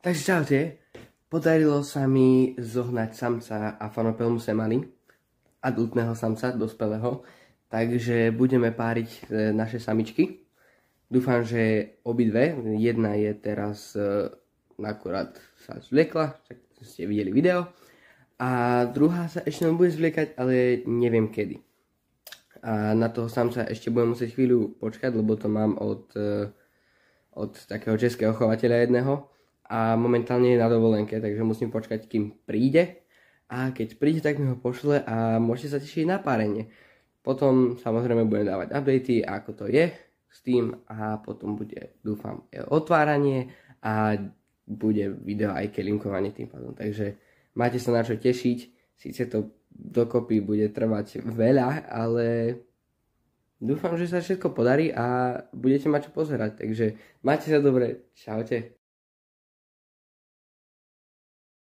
Takže čaute, podarilo sa mi zohnať samca Aphanopelemon semani, adultného samca, dospelého, takže budeme páriť naše samičky. Dúfam, že obidve, jedna je teraz akurát sa zvliekla, tak ste videli video, a druhá sa ešte bude zvliekať, ale neviem kedy. A na toho samca ešte budem musieť chvíľu počkať, lebo to mám od takého českého chovateľa jedného. A momentálne je na dovolenke, takže musím počkať, kým príde. A keď príde, tak mi ho pošle a môžete sa tešiť na párenie. Potom samozrejme budem dávať updaty, ako to je s tým, a potom bude, dúfam, otváranie a bude video aj kelinkovanie tým pádom. Takže máte sa na čo tešiť. Síce to dokopy bude trvať veľa, ale dúfam, že sa všetko podarí a budete mať čo pozerať. Takže máte sa dobre. Čaute.